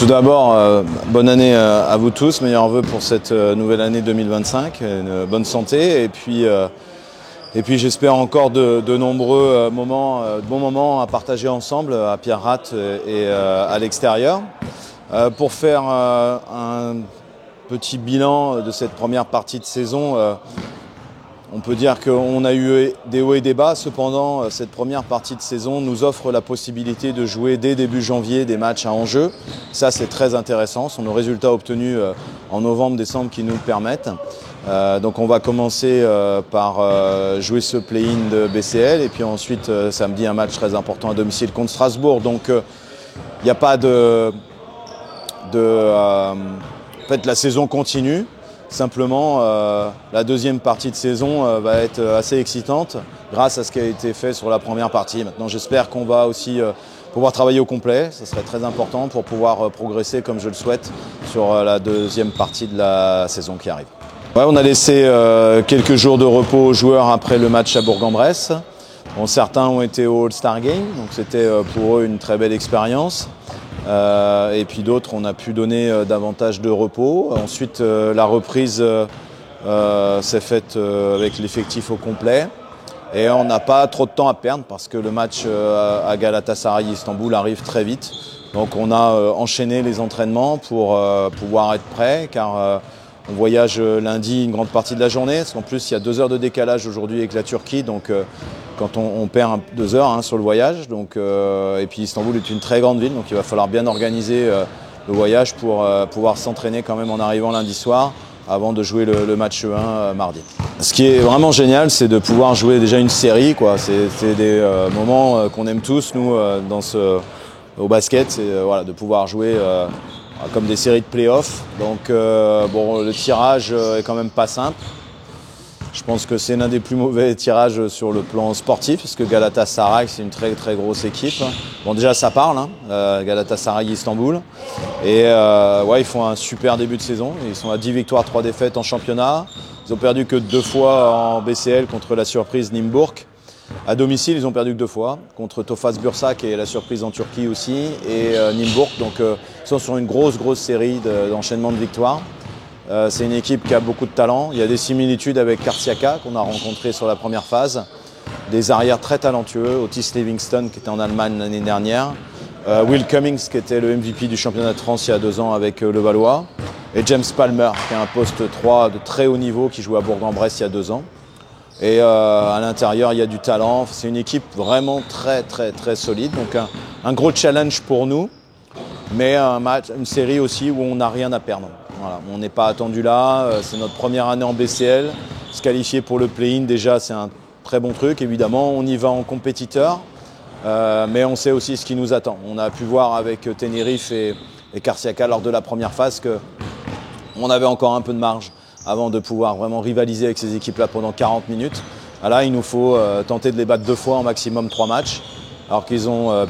Tout d'abord, bonne année à vous tous, meilleurs vœux pour cette nouvelle année 2025, une bonne santé et puis j'espère encore de nombreux bons moments à partager ensemble à Pierre-Ratte et à l'extérieur. Pour faire un petit bilan de cette première partie de saison, on peut dire qu'on a eu des hauts et des bas. Cependant, cette première partie de saison nous offre la possibilité de jouer dès début janvier des matchs à enjeu. Ça, c'est très intéressant. Ce sont nos résultats obtenus en novembre-décembre qui nous le permettent. Donc on va commencer par jouer ce play-in de BCL et puis ensuite samedi un match très important à domicile contre Strasbourg. Donc il n'y a pas en fait, la saison continue. Simplement, la deuxième partie de saison va être assez excitante grâce à ce qui a été fait sur la première partie. Maintenant, j'espère qu'on va aussi pouvoir travailler au complet. Ce serait très important pour pouvoir progresser comme je le souhaite sur la deuxième partie de la saison qui arrive. Ouais, on a laissé quelques jours de repos aux joueurs après le match à Bourg-en-Bresse. Bon, certains ont été au All-Star Game, donc c'était pour eux une très belle expérience. Et puis d'autres, on a pu donner davantage de repos. Ensuite, la reprise s'est faite avec l'effectif au complet. Et on n'a pas trop de temps à perdre parce que le match à Galatasaray Istanbul arrive très vite. Donc on a enchaîné les entraînements pour pouvoir être prêt car on voyage lundi une grande partie de la journée. Parce qu'en plus, il y a 2 heures de décalage aujourd'hui avec la Turquie. Donc quand on perd 2 heures sur le voyage. Donc, et puis Istanbul est une très grande ville, donc il va falloir bien organiser le voyage pour pouvoir s'entraîner quand même en arrivant lundi soir avant de jouer le match 1 mardi. Ce qui est vraiment génial, c'est de pouvoir jouer déjà une série, quoi. C'est des moments qu'on aime tous, nous, au basket, c'est voilà, de pouvoir jouer comme des séries de play-off. Donc bon, le tirage est quand même pas simple. Je pense que c'est l'un des plus mauvais tirages sur le plan sportif, parce que Galatasaray, c'est une très très grosse équipe. Bon, déjà ça parle, Galatasaray Istanbul. Et ouais, ils font un super début de saison. Ils sont à 10 victoires, 3 défaites en championnat. Ils ont perdu que 2 fois en BCL contre la surprise Nîmes-Bourg. À domicile, ils ont perdu que 2 fois, contre Tofaş Bursa, qui est la surprise en Turquie aussi, et Nîmes-Bourg. Donc ils sont sur une grosse série d'enchaînement de victoires. C'est une équipe qui a beaucoup de talent. Il y a des similitudes avec Karsiaka qu'on a rencontré sur la première phase. Des arrières très talentueux. Otis Livingston qui était en Allemagne l'année dernière. Will Cummings qui était le MVP du championnat de France il y a 2 ans avec le Valois. Et James Palmer qui est un poste 3 de très haut niveau qui jouait à Bourg-en-Bresse il y a 2 ans. Et à l'intérieur il y a du talent. C'est une équipe vraiment très solide. Donc un gros challenge pour nous. Mais une série aussi où on n'a rien à perdre. Voilà, on n'est pas attendu là, c'est notre première année en BCL. Se qualifier pour le play-in déjà c'est un très bon truc, évidemment on y va en compétiteur, mais on sait aussi ce qui nous attend. On a pu voir avec Tenerife et Karsiaka lors de la première phase qu'on avait encore un peu de marge avant de pouvoir vraiment rivaliser avec ces équipes-là pendant 40 minutes. Là il nous faut tenter de les battre 2 fois en maximum 3 matchs, alors qu'ils ont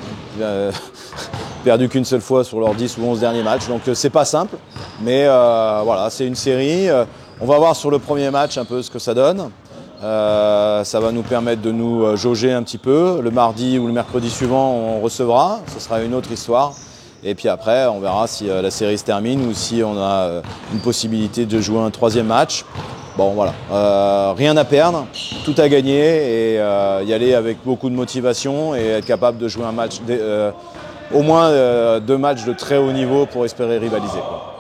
perdu qu'une seule fois sur leurs 10 ou 11 derniers matchs. Donc c'est pas simple, mais voilà, c'est une série. On va voir sur le premier match un peu ce que ça donne. Ça va nous permettre de nous jauger un petit peu. Le mardi ou le mercredi suivant, on recevra. Ce sera une autre histoire. Et puis après, on verra si la série se termine ou si on a une possibilité de jouer un 3e match. Bon voilà, rien à perdre, tout à gagner et y aller avec beaucoup de motivation et être capable de jouer un match, au moins 2 matchs de très haut niveau pour espérer rivaliser, quoi.